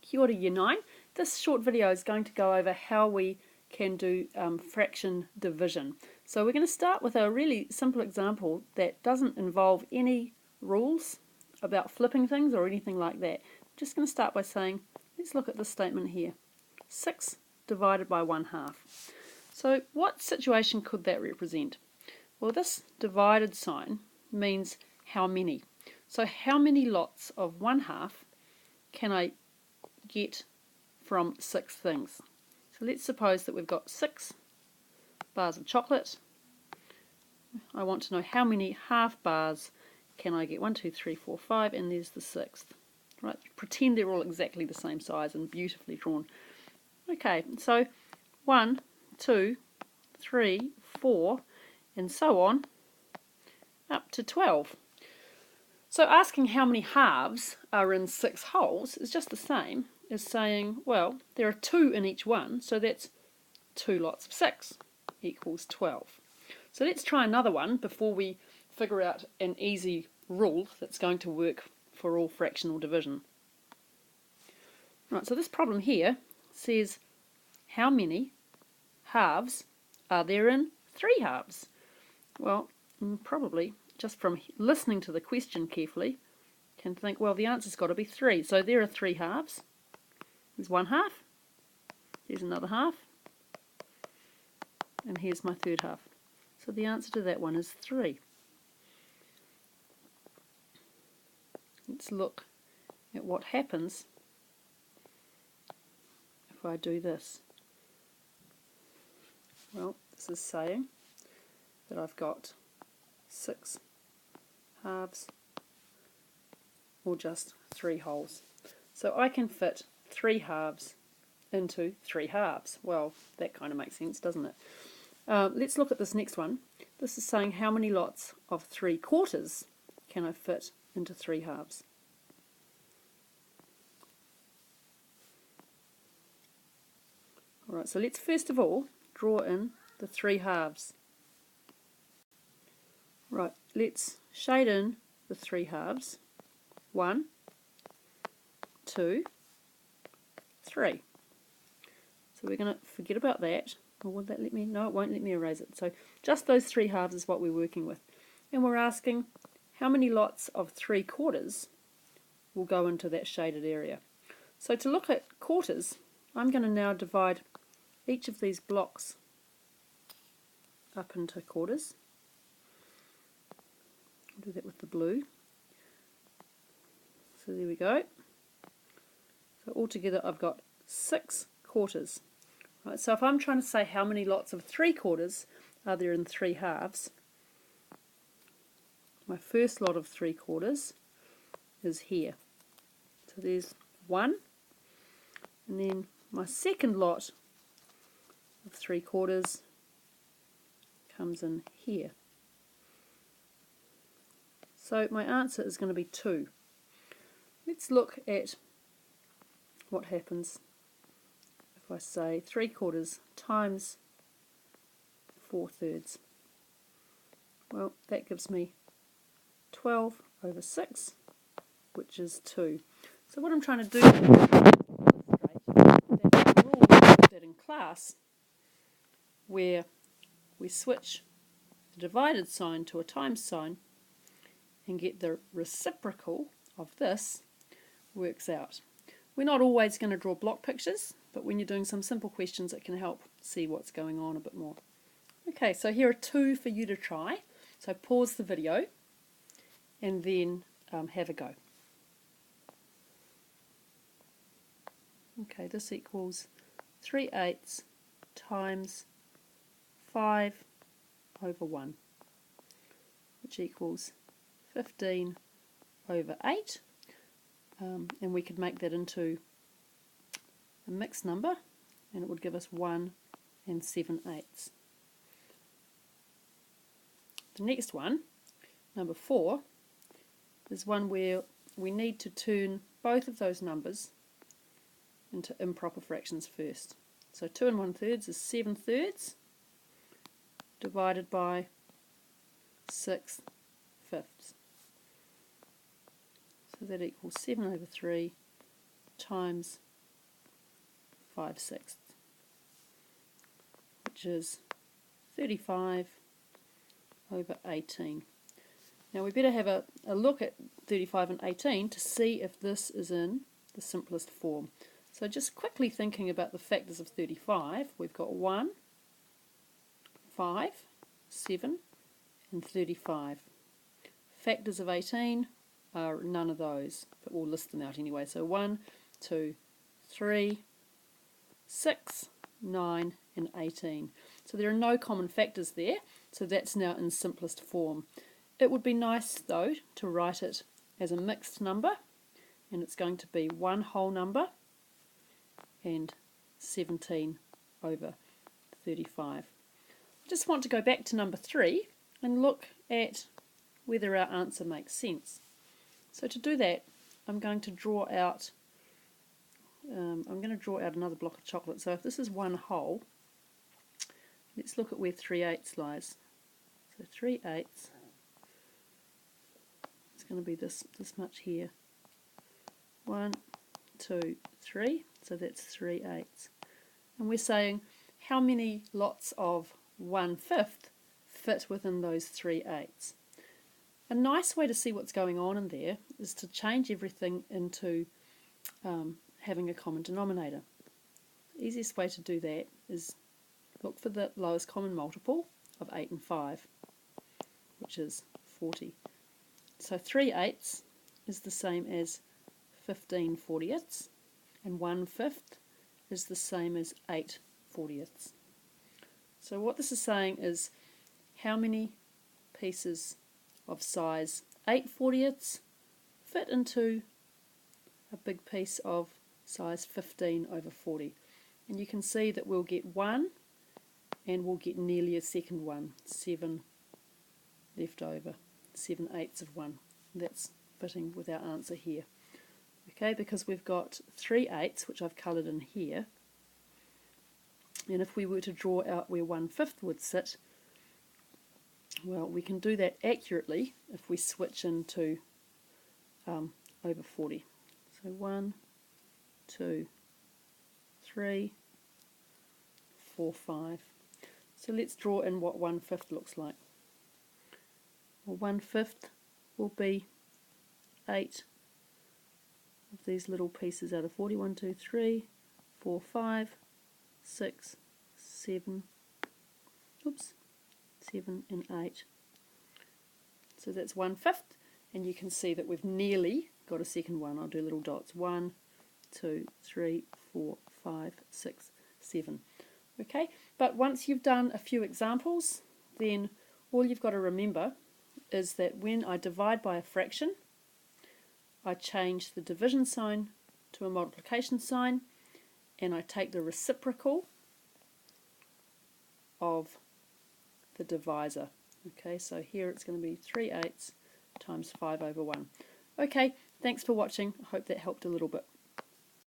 Kia ora Year 9. This short video is going to go over how we can do fraction division. So we're going to start with a really simple example that doesn't involve any rules about flipping things or anything like that. I'm just going to start by saying, let's look at this statement here. 6 divided by 1/2. So what situation could that represent? Well, this divided sign means how many. So how many lots of 1/2 can I get from 6 things? So let's suppose that we've got 6 bars of chocolate. I want to know how many half bars can I get. 1, 2, 3, 4, 5, and there's the 6th. Right? Pretend they're all exactly the same size and beautifully drawn. Okay, so 1, 2, 3, 4, and so on, up to 12. So asking how many halves are in 6 wholes is just the same as saying, well, there are 2 in each one, so that's 2 lots of 6 equals 12. So let's try another one before we figure out an easy rule that's going to work for all fractional division. Right, so this problem here says how many halves are there in 3 halves? Well, probably just from listening to the question carefully can think, well, the answer's got to be 3. So there are 3 halves. There's 1/2, here's another half, and here's my 3rd half. So the answer to that one is 3. Let's look at what happens if I do this. Well, this is saying that I've got 6 halves or just 3 wholes. So I can fit 3 halves into 3 halves. Well, that kind of makes sense, doesn't it? Let's look at this next one. This is saying how many lots of 3/4 can I fit into 3 halves. Alright, so let's first of all draw in the 3 halves. Right, let's shade in the 3 halves. 1, 2, 3. So we're going to forget about that. Or would that let me? No, it won't let me erase it. So just those 3 halves is what we're working with. And we're asking how many lots of 3/4 will go into that shaded area. So to look at quarters, I'm going to now divide each of these blocks up into quarters. I'll do that with the blue. So there we go. So altogether I've got 6 quarters. Right, so if I'm trying to say how many lots of 3/4 are there in 3 halves, my first lot of 3/4 is here. So there's 1, and then my second lot of 3/4 comes in here. So my answer is going to be 2. Let's look at what happens if I say 3/4 times 4/3. Well, that gives me 12 over 6, which is 2. So what I'm trying to do is illustrate that rule that in class, where we switch the divided sign to a times sign and get the reciprocal of this, works out. We're not always going to draw block pictures, but when you're doing some simple questions it can help see what's going on a bit more. Okay, so here are 2 for you to try. So pause the video and then have a go. Okay, this equals 3/8 times 5 over 1, which equals 15 over 8. And we could make that into a mixed number, and it would give us 1 and 7/8. The next one, number 4, is one where we need to turn both of those numbers into improper fractions first. So 2 and 1/3 is 7/3 divided by 6/5. So that equals 7 over 3 times 5/6, which is 35 over 18. Now we better have a look at 35 and 18 to see if this is in the simplest form. So just quickly thinking about the factors of 35, we've got 1, 5, 7 and 35. Factors of 18 are none of those, but we'll list them out anyway. So 1, 2, 3, 6, 9 and 18. So there are no common factors there, so that's now in simplest form. It would be nice though to write it as a mixed number, and it's going to be one whole number and 17 over 35. I just want to go back to number 3 and look at whether our answer makes sense. So to do that, I'm going to draw out another block of chocolate. So if this is one whole, let's look at where 3/8 lies. So 3/8 is going to be this much here. 1, 2, 3. So that's 3/8. And we're saying how many lots of 1/5 fit within those 3/8. A nice way to see what's going on in there is to change everything into having a common denominator. The easiest way to do that is look for the lowest common multiple of 8 and 5, which is 40. So 3/8 is the same as 15/40, and 1/5 is the same as 8/40. So what this is saying is how many pieces of size 8/40 fit into a big piece of size 15 over 40. And you can see that we'll get 1 and we'll get nearly a second one, 7 left over, 7/8 of 1. That's fitting with our answer here. Okay, because we've got 3/8, which I've coloured in here, and if we were to draw out where 1/5 would sit, well, we can do that accurately if we switch into over 40. So 1, 2, 3, 4, 5. So let's draw in what 1/5 looks like. Well, 1/5 will be 8 of these little pieces out of 40. 1, 2, 3, 4, 5, 6, 7, 7 and 8. So that's 1/5, and you can see that we've nearly got a second one. I'll do little dots. 1, 2, 3, 4, 5, 6, 7. Okay, but once you've done a few examples, then all you've got to remember is that when I divide by a fraction, I change the division sign to a multiplication sign, and I take the reciprocal of the divisor. Okay, so here it's going to be 3/8 times 5 over 1. Okay, thanks for watching. I hope that helped a little bit.